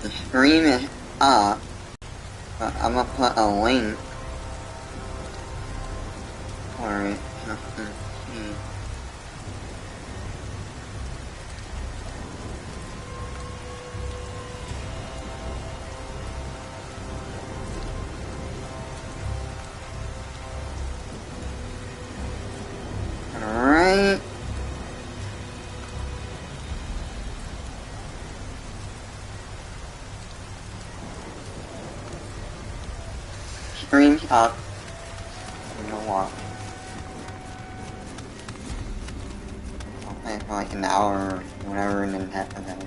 The stream is up, but I'm gonna put a link for it so you can see. Alright. Stream's up. You know what? I'll play it for like an hour or whatever and then have to go.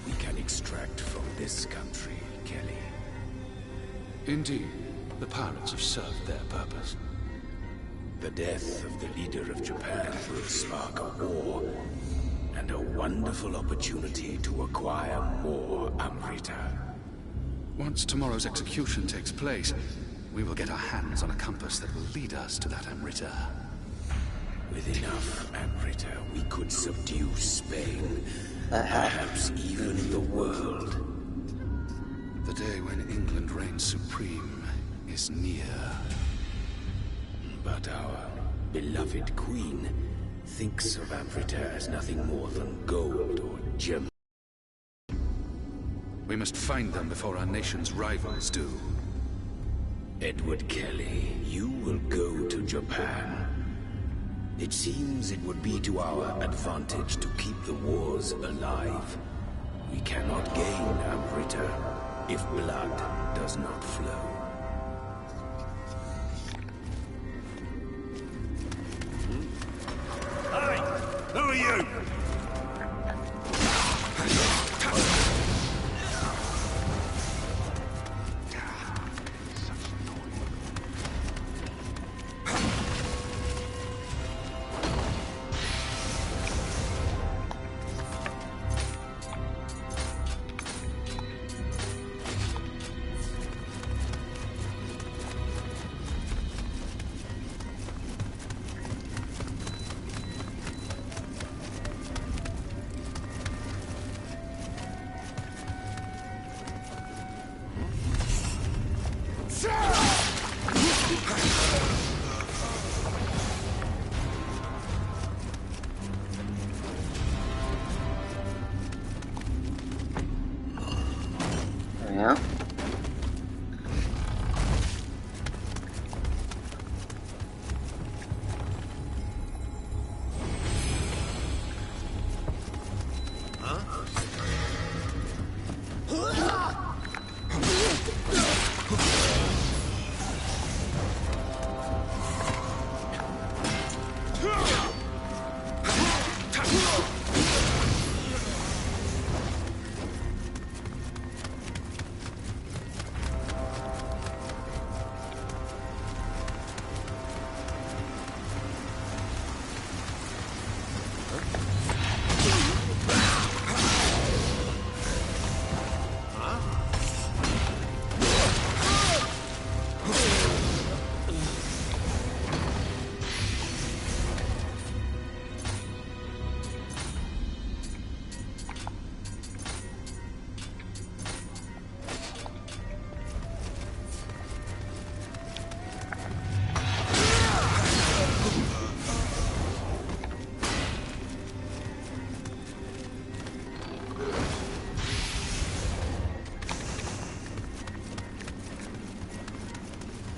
We can extract from this country, Kelly. Indeed, the pirates have served their purpose. The death of the leader of Japan will spark a war, and a wonderful opportunity to acquire more Amrita. Once tomorrow's execution takes place, we will get our hands on a compass that will lead us to that Amrita. With enough Amrita, we could subdue Spain. Perhaps even the world. The day when England reigns supreme is near. But our beloved queen thinks of Amrita as nothing more than gold or gems. We must find them before our nation's rivals do. Edward Kelly, you will go to Japan. It seems it would be to our advantage to keep the wars alive. We cannot gain Amrita if blood does not flow. Hey! Who are you?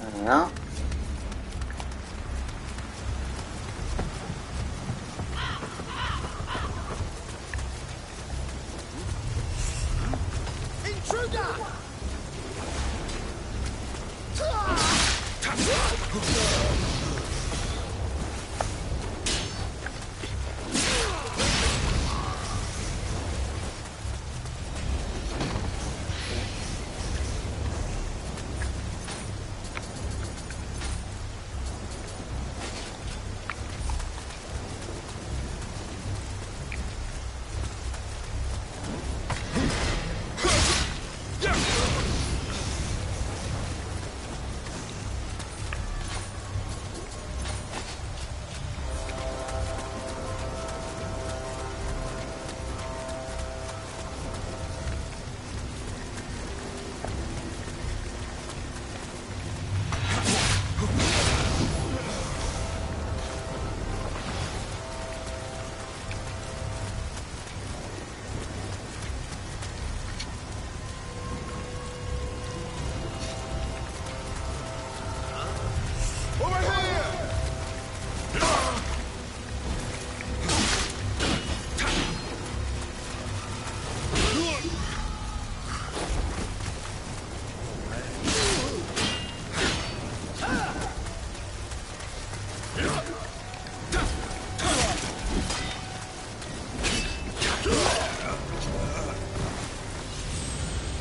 I don't know.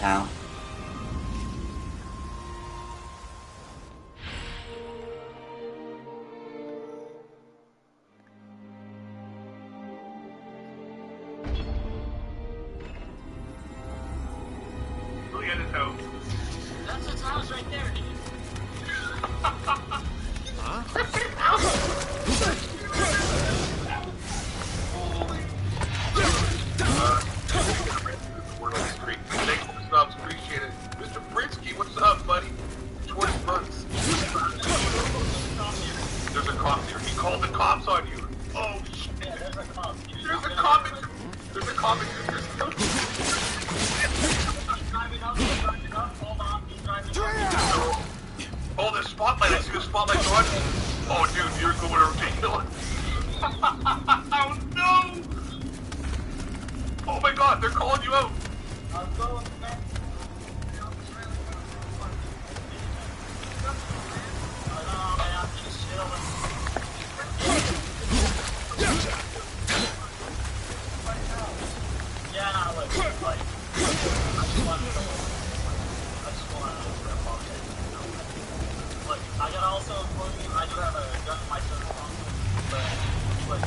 Ow. Look at his house. That's his house right there, dude. Word on the street. Thanks for the subs, appreciate it. Mr. Prinsky, what's up, buddy? 20 months. There's a cop here. He called the cops on you. Oh, shit. Yeah, there's a cop. There's a cop in There's a cop in your He's driving up, hold on, he's driving up. Oh, the spotlight. I see the spotlight on. Oh, dude, you're going ridiculous. Oh, no. Oh, my God, they're calling you out. I'm going back. I'm just chilling. Yeah, look, like, I just wanted to apologize. Look, I gotta also inform you, I do have a gun license on, but, like,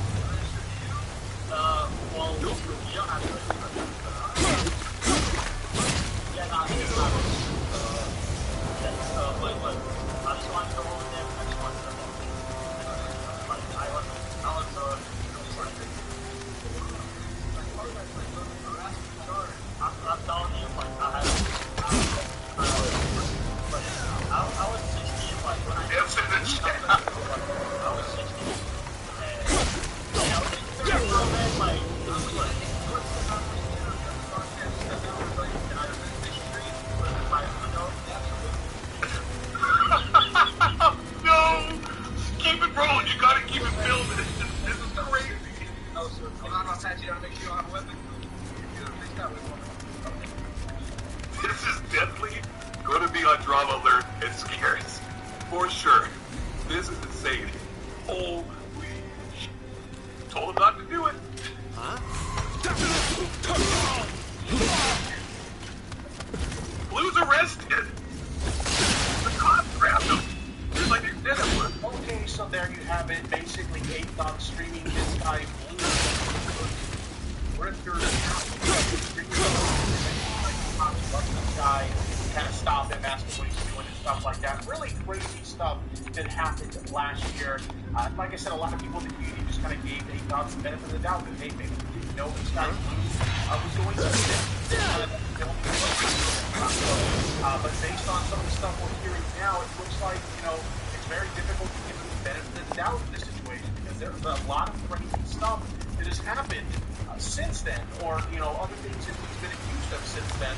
well, you don't have to register it. Yeah, no, it's not. But, look, I just wanted to go over there, I just wanted to like, I was, I'm telling you, like, I was 16, like, when I Yes, in the chat. I was 16, and, you know, like, No! Keep it rolling. You gotta keep it filming. This is crazy. no, sir, I'm not attaching to make sure you don't have a weapon. This is definitely going to be on Drama Alert and Scares. For sure. This is insane. Holy shit. Told him not to do it. Blue's arrested. The cops grabbed him. It's like they did it. Okay, so there you have it. Basically, 8 streaming this guy Blue. Rifter this guy, kind of stop him, ask him what he's doing and stuff like that. Really crazy stuff that happened last year. Like I said, a lot of people in the community just kind of gave 8 the benefit of the doubt that, hey, maybe we didn't know this guy was going to do this. But based on some of the stuff we're hearing now, it looks like, you know, it's very difficult to give him the benefit of the doubt in this situation because there's a lot of crazy stuff that has happened since then, or, you know, other things that he's been accused of since then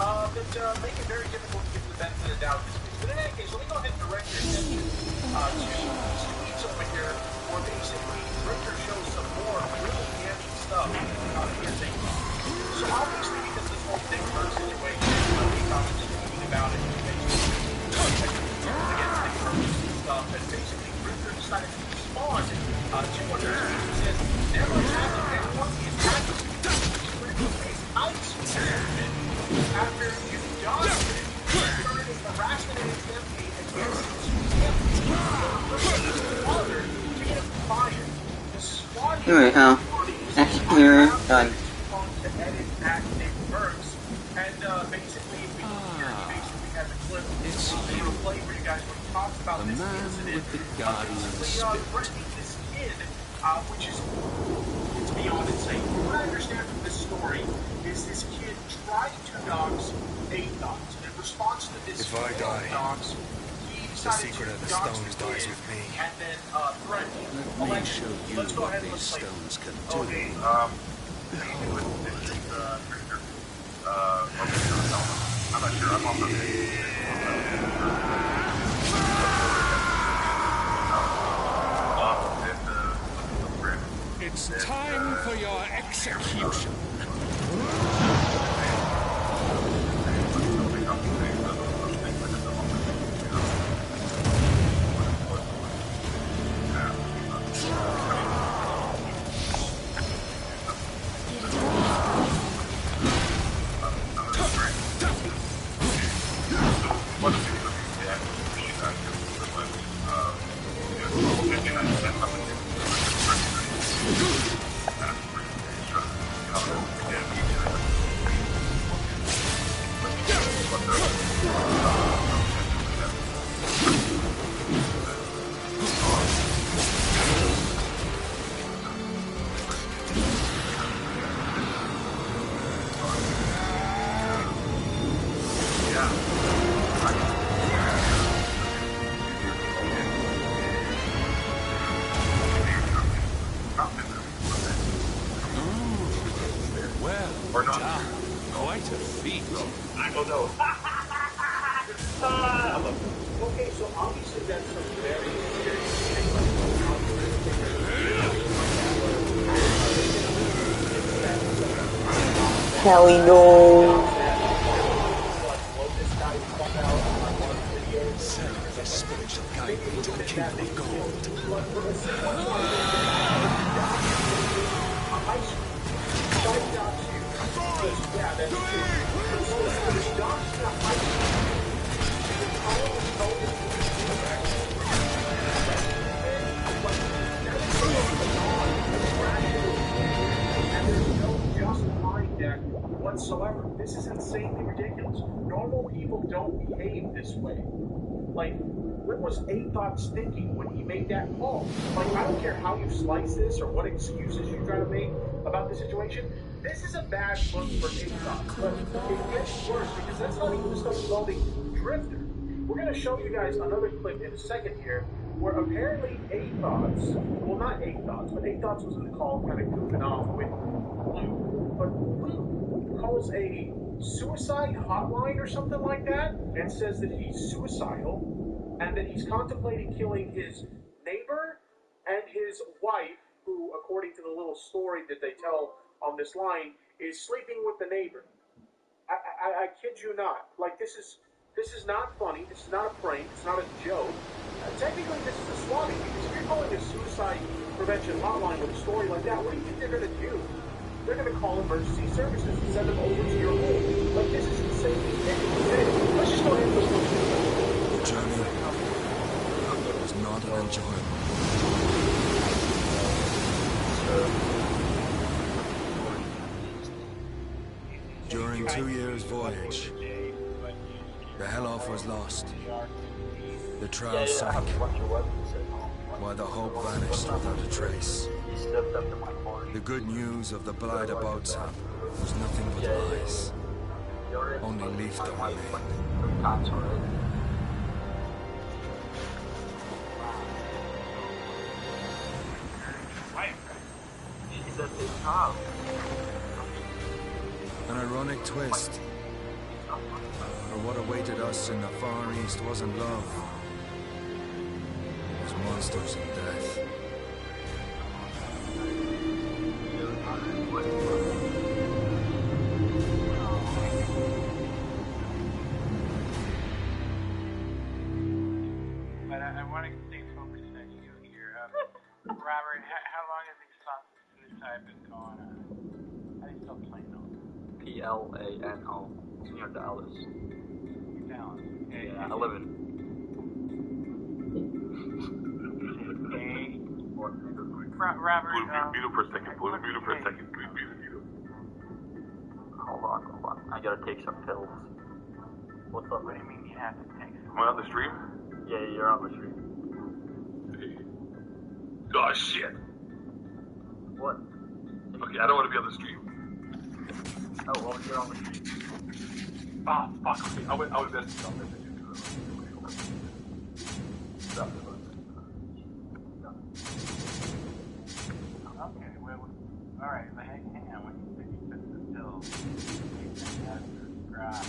that make it very difficult to give him the benefit of the doubt in this case. But in any case, let me go ahead and direct to these tweets over here, where basically Richter shows some more really damning stuff here they So obviously, because this whole Dick Bird situation, ACOG is tweeting about it, basically against Dick Bird and stuff, and basically Richter decided to respond to one of those tweets. He says, never attacking anyone, the attack is after you dodged it, started harassment and campaign against his father to get him fired. The squad Anyway, next year, done. to edit at Nick Burks, and basically, if we look here, he basically has a clip they will play for you guys when he talks about this incident. Basically, threatening this kid, which is it's beyond insane. What I understand from this story is this kid tried to dox ACOGs, and in response to this dox, he decided secret to of the dox stones the dies kid, with me. and then threaten him. Let me show you Let's go what ahead and these let's play. stones can do. Okay, I'm not sure. I'm also It's time for your execution. Quite a feat. I don't know. Okay, so obviously that's some very Kelly, no. Serve the spiritual guide to the kingdom of gold. Whatsoever. This is insanely ridiculous. Normal people don't behave this way. Like, what was Athot's thinking when he made that call? Like, I don't care how you slice this or what excuses you try to make about the situation. This is a bad look for Athot. But it gets worse because that's not even the stuff involving Drifter. We're going to show you guys another clip in a second here where apparently Athots, well, not Athots, but Athots was in the call kind of goofing off with Blue. But Blue calls a suicide hotline or something like that and says that he's suicidal and that he's contemplating killing his neighbor and his wife, who, according to the little story that they tell on this line, is sleeping with the neighbor. I kid you not. Like, this is not funny. This is not a prank. It's not a joke. Technically, this is a swatting, because if you're calling a suicide prevention hotline with a story like that, what do you think they're going to do? They're going to call emergency services and send them over to your home. Like, this is insane. Let's just go ahead and listen to it. The journey was not enjoyable. During 2 years' voyage, the Helloff was lost. The trail sank, while the hope vanished without a trace. The good news of the Blighter boat's hap was nothing but lies. Only Leafdom remained. An ironic twist. For what awaited us in the Far East wasn't love. monsters and death. But I want to stay focused on you here. Robert, how long have these thoughts of suicide been going on? How do you spell Plano? Plano. It's near Dallas. Dallas. Okay. Yeah, I live in. Robert, Mute him for a second. Mute him for a second. Mute him. Hold on. I gotta take some pills. What's up, what do man? you mean you have to take some? Am I on the stream? Yeah, you're on the street. Oh, shit. What? Okay, I don't want to be on the stream. Oh, well, you're on the street. Ah, fuck. Okay, I would message you. Okay, well, alright, but hang on. When you said you took the pills, you had to prescribe.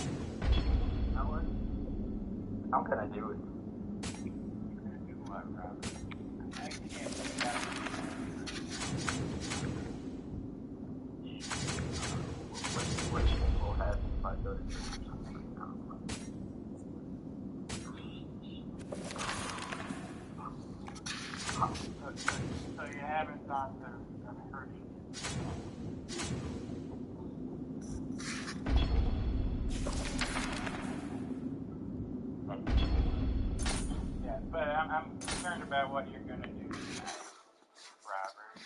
How can I do it? You're going to do what, Robert? I can't do that. What will happen if I go to something? So you haven't thought of hurting yourself? Yeah, but I'm concerned about what you're going to do tonight, Robert.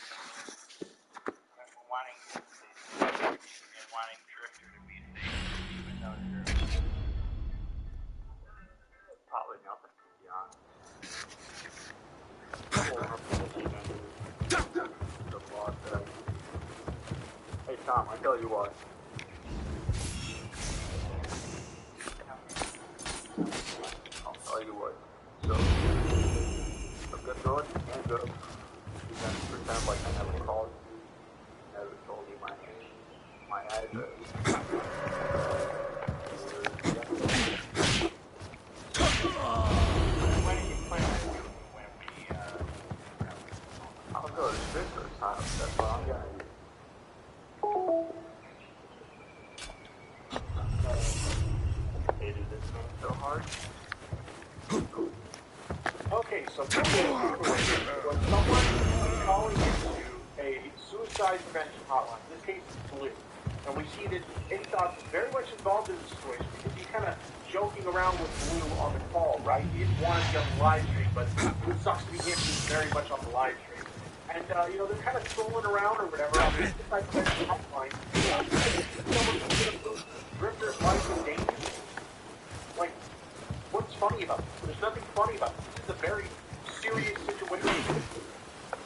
Wanting you to stay safe and wanting Drifter to be safe, even though you're Probably nothing, to be honest. Hey Tom, I tell you what. I'll tell you what. So, I'm gonna go ahead and go. You guys pretend like I never called you. Never told you my name, my address. What do you plan on doing when we, I'll go to Victor's house, that's what I'm gonna do. Hated this game so hard. Okay, so when someone is calling into a suicide prevention hotline, in this case it's Blue, and we see that ASOS is very much involved in the situation because he's kind of joking around with Blue on the call, right? He didn't want to be on the live stream, but it sucks to be him. He's very much on the live stream. And, they're kind of trolling around or whatever on the suicide prevention hotline. Drifter's life in danger. Like, what's funny about this? There's nothing funny about this. This is a very serious situation.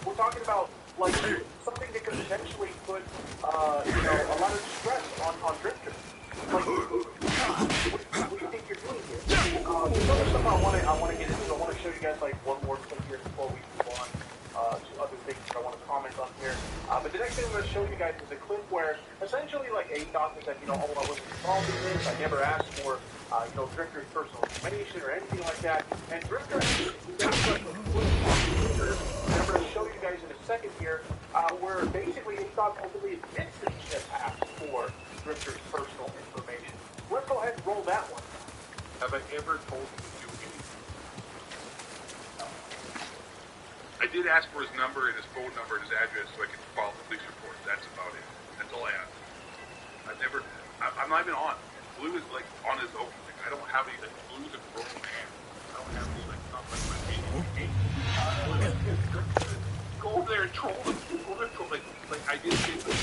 We're talking about, like, something that could potentially put, a lot of stress on Drifter. Like, what do you think you're doing here? There's other stuff I want to get into. I want to show you guys, like, one more thing here before we move on to other things that I want to comment on here. But the next thing I'm going to show you guys is a clip where, essentially, like, ASOS said, I wasn't involved in this. I never asked for Drifter's personal information or anything like that. And Drifter, I'm going to show you guys in a second here, where basically ASOS ultimately admits that he just asked for Drifter's personal information. Let's go ahead and roll that one. Have I ever told you to do anything? No. I did ask for his number and his phone number and his address so I could file the police report. That's about it. That's all I asked. I'm not even on. Blue is like on his own. Like, I don't have any, like, Blue's a grown man. I don't have any, like, not like my baby. Go over there and troll him. Go over there and troll, like I did say, like,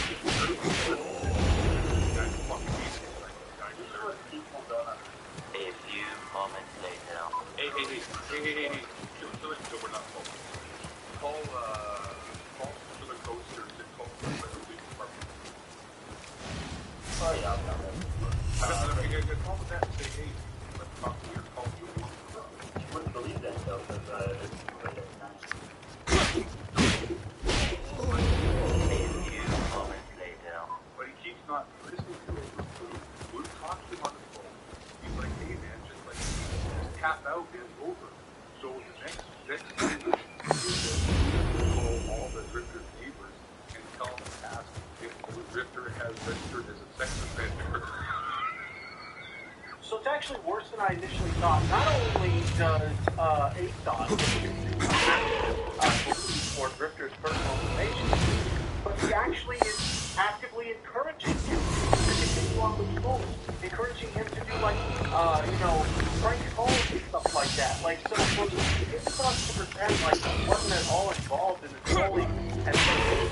A few moments later. Hey. So we're not focused. Call to the coasters and call the police department. Oh, yeah, I'm not I'm gonna call with that and say, hey, let's talk to your call you. You wouldn't believe that, though, because it's really nice. A few moments later. But he keeps not listening to it. Blue talks to him on the phone. He's like, hey man, just tap out and it's over. So the next call all the Drifter's neighbors and tell them to ask if the Drifter has registered as a sex offender. So it's actually worse than I initially thought. Not only does ASON for Drifter's personal information, but he actually is actively encouraging him to continue on with the goals, encouraging him to do like, prank calls and stuff like that. Like, so for ASON to pretend like he wasn't at all involved in the trolling and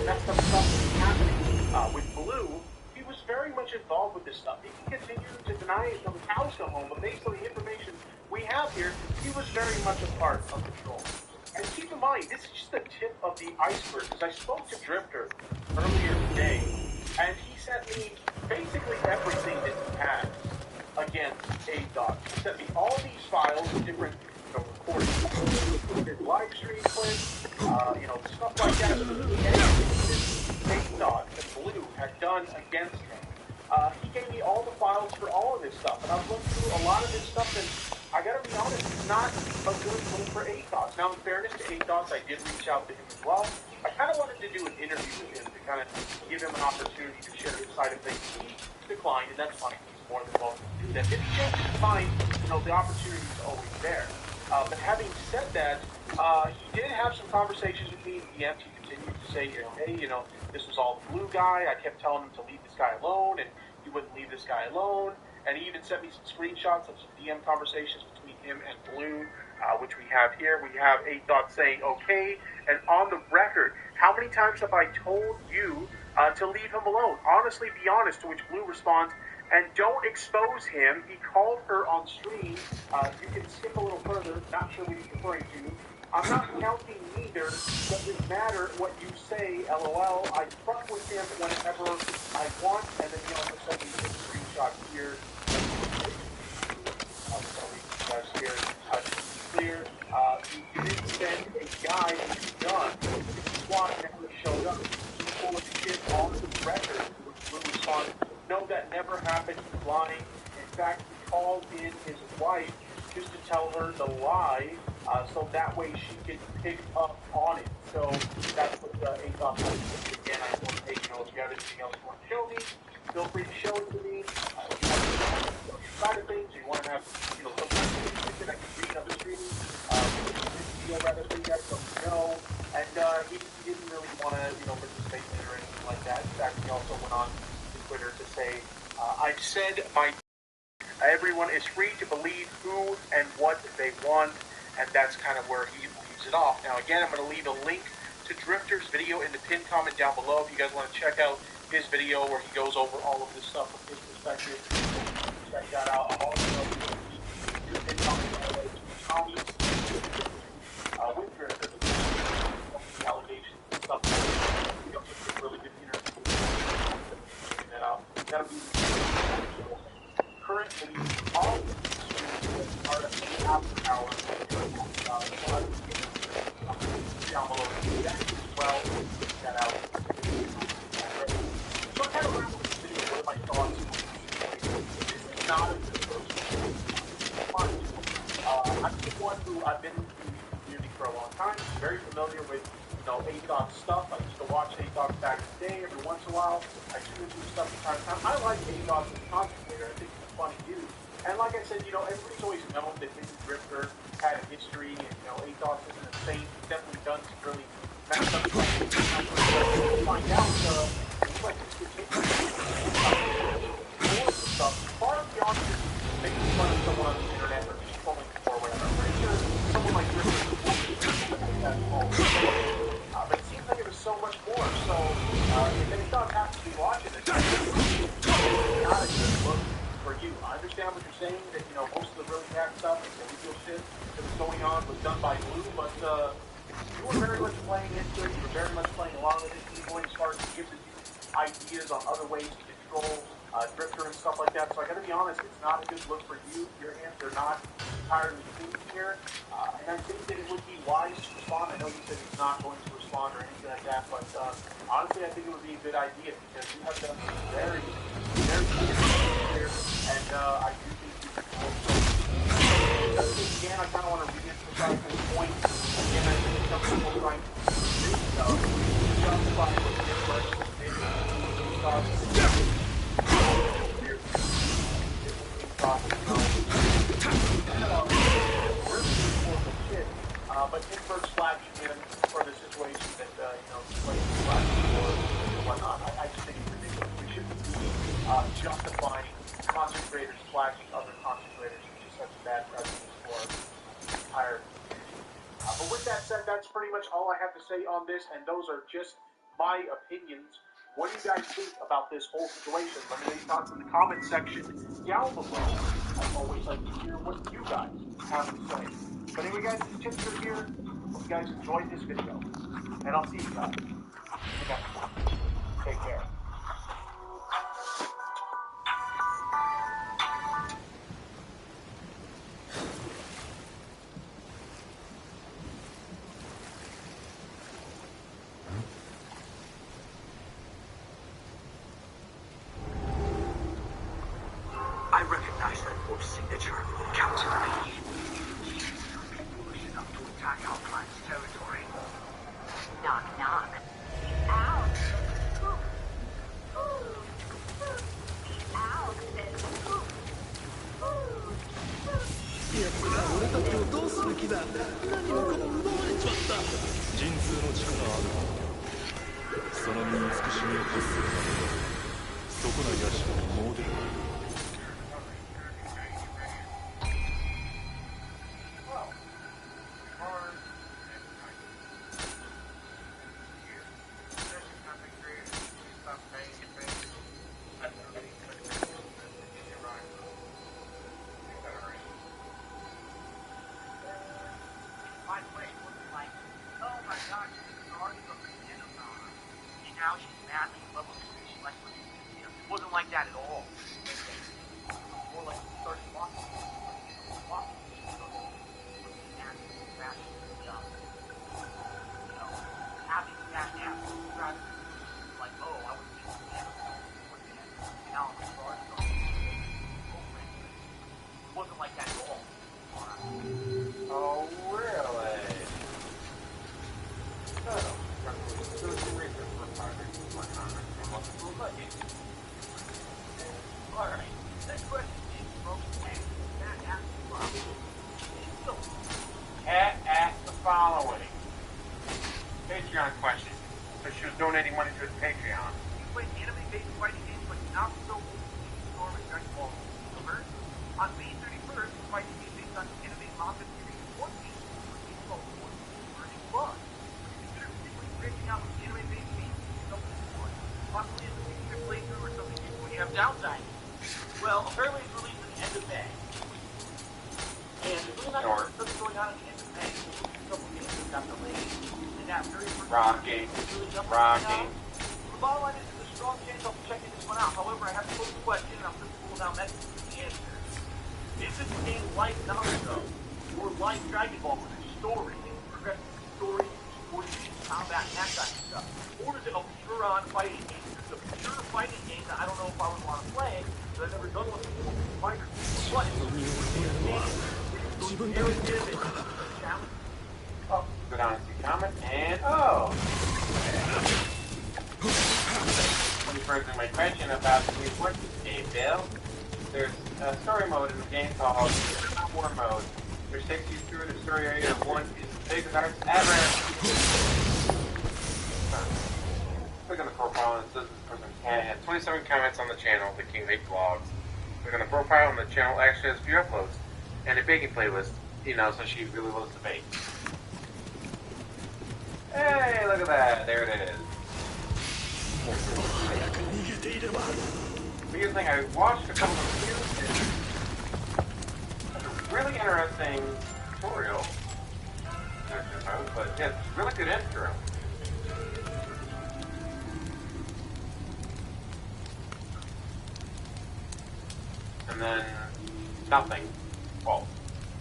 messed up stuff that was happening with Blue, he was very much involved with this stuff. He can continue to deny it until the cows come home, but based on the information we have here, he was very much a part of the troll. And keep in mind, this is just the tip of the iceberg, because I spoke to Drifter earlier today, and he sent me basically everything that he had against A-Dog. He sent me all these files of different, recorded live stream clips, stuff like that. A-Dog and Blue had done against him. He gave me all the files for all of this stuff, and I was looking through a lot of this stuff, and I gotta be honest, it's not a good look for ASOS. Now, in fairness to ASOS, I did reach out to him as well. I kind of wanted to do an interview with him to kind of give him an opportunity to share his side of things. He declined, and that's fine. He's more than welcome to do that. If he changes his mind, the opportunity is always there. But having said that, he did have some conversations with me in DMs. He continued to say, hey, this was all the Blue guy. I kept telling him to leave this guy alone, and he wouldn't leave this guy alone. And he even sent me some screenshots of some DM conversations between him and Blue, which we have here. We have A-Dot saying, okay, and on the record, how many times have I told you to leave him alone? Honestly, be honest, to which Blue responds, and don't expose him. He called her on stream. You can skip a little further, not sure what he's referring to. I'm not counting either. Doesn't matter what you say, LOL. I fuck with him whenever I want. And then he also sent me a screenshot here. I'll tell you guys here. To be clear, you didn't send a guy with a gun. The squad never showed up. He's full of shit on the record. Blue responded, no, that never happened. He's lying. In fact, he called in his wife just to tell her the lie, so that way she could pick up on it. So that's what A-Top said. Again, I want to take, if you have anything else you want to show me, feel free to show it to me. If you have your side of things, or you want to have, some kind of information I can read on the stream, rather than you guys don't know. And he didn't really want to, participate in it or anything like that. In fact, he also went on to Twitter to say, I've said my everyone is free to believe who and what they want, and that's kind of where he leaves it off. Now, again, I'm going to leave a link to Drifter's video in the pinned comment down below if you guys want to check out his video where he goes over all of this stuff from his perspective. Check that out. I'll also leave the pinned comment below with Drifter, the allegations and stuff. We also did a really good interview. Check that out. That'll be currently all of these are after hours down below as well. Check that out. So I kind of wrap up this video with my thoughts. This is not a good person. I'm someone who I've been in the community for a long time, very familiar with A-Dog stuff. I used to watch A-Dog back in the day every once in a while. I tune into stuff from time to time. I like A-Dog as a content creator. I think he's a funny dude. And like I said, everybody's always known that his Drifter had a history, and A-Dog isn't a saint. He's definitely done some really messed up stuff. We'll find out, it's like this stuff far beyond just making fun of someone on the internet or just trolling or whatever. I'm pretty sure someone like Drifter but it seems like it was so much more. So if A-Dog has to be watching this, it's not a good look for you. I understand what you're saying, that most of the really bad stuff, the illegal shit that was going on was done by Blue, but you were very much playing into it. You were very much playing along with it, even as far as giving you ideas on other ways to control Drifter and stuff like that. So I gotta be honest, it's not a good look for you. Your hands are not entirely clean here. And I think that it would be wise to respond. I know you said he's not going to respond or anything like that, but honestly, I think it would be a good idea because you have done some very, very good things here, and I do think you can also. Again, I kind of want to re-emphasize this point. Again, I think some people trying to do stuff, justify what the differential is but invert slaps you in for the situation that, playing slaps or whatnot. I just think it's ridiculous. We shouldn't be justifying content creators slashing other content creators. It's just such a bad precedent for the entire community. But with that said, that's pretty much all I have to say on this, and those are just my opinions. What do you guys think about this whole situation? Let me know your thoughts in the comment section down below. I always like to hear what you guys have to say. But anyway, guys, this is Chipster here. Hope you guys enjoyed this video. And I'll see you guys in the next one. Take care. I recognize that wolf signature, Captain Lee. Foolish enough to attack our planet's territory. Knock, knock. Out. Out. 奴ら俺たちをどうする気だ。何もかも奪われちまった。神通の力ある。その身に慈しみを発するまでそこな屋敷に詣でる。Now she's madly in love with me. She likes what she does. It wasn't like that at all. More like she started walking. Having that now, like, oh, I was just and now I'm sorry. It wasn't like that at all. Oh, really? Alright, next question is from Cat asked the following. Patreon question. So she was donating money to his Patreon. You play anime-based fighting games like Naruto, Storm, and Dragon Ball Silver. On May 31st, the fighting game based on anime manga series One Piece, which is called One Piece Burning Blood. Consider particularly breaking out with anime-based games possibly as a secret playthrough or something when you have downtime. Well, apparently it's released at the end of May. And there's really not much stuff going on at the end of May. A couple games that got delayed. And that very first Rocky. Really Rocky. The bottom line is there's a strong chance I'll be checking this one out. However, I have to pose the question and I'm going to pull down messages for the answer. Is this game like Naruto or like Dragon Ball with a story, progressive story, supporting combat, and that kind of stuff? Or is it a pure-on fighting game? It's a pure fighting game that I don't know if I would want to play, but I've never done one before. Fighters. But oh, go down and see comment, and oh! Let me further my question about the new One Piece game, Bill. There's a story mode in the game called War Mode, which takes you through the story area of One Piece's biggest arcs ever. Click on the profile and it says this person has 27 comments on the channel, the King Lake Vlogs. Click on the profile and the channel actually has a few uploads and a baking playlist, so she really loves to bake. Hey, look at that, there it is. Biggest thing, I watched a couple of videos. It's a really interesting tutorial, but yeah, it's a really good intro. And then nothing. Well,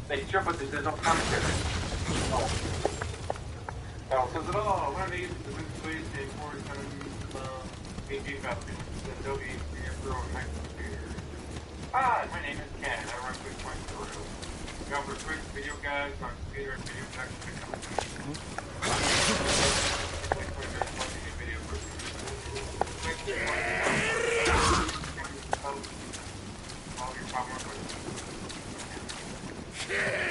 they sure, but there's no commentary. Oh, says it all. One of these is the ways to import kind of AG value. Adobe Premiere Pro and Microsoft Computer. Hi, my name is Ken. I run QuickPoint Tutorials. Now for quick video guys on computer and video text. Yeah.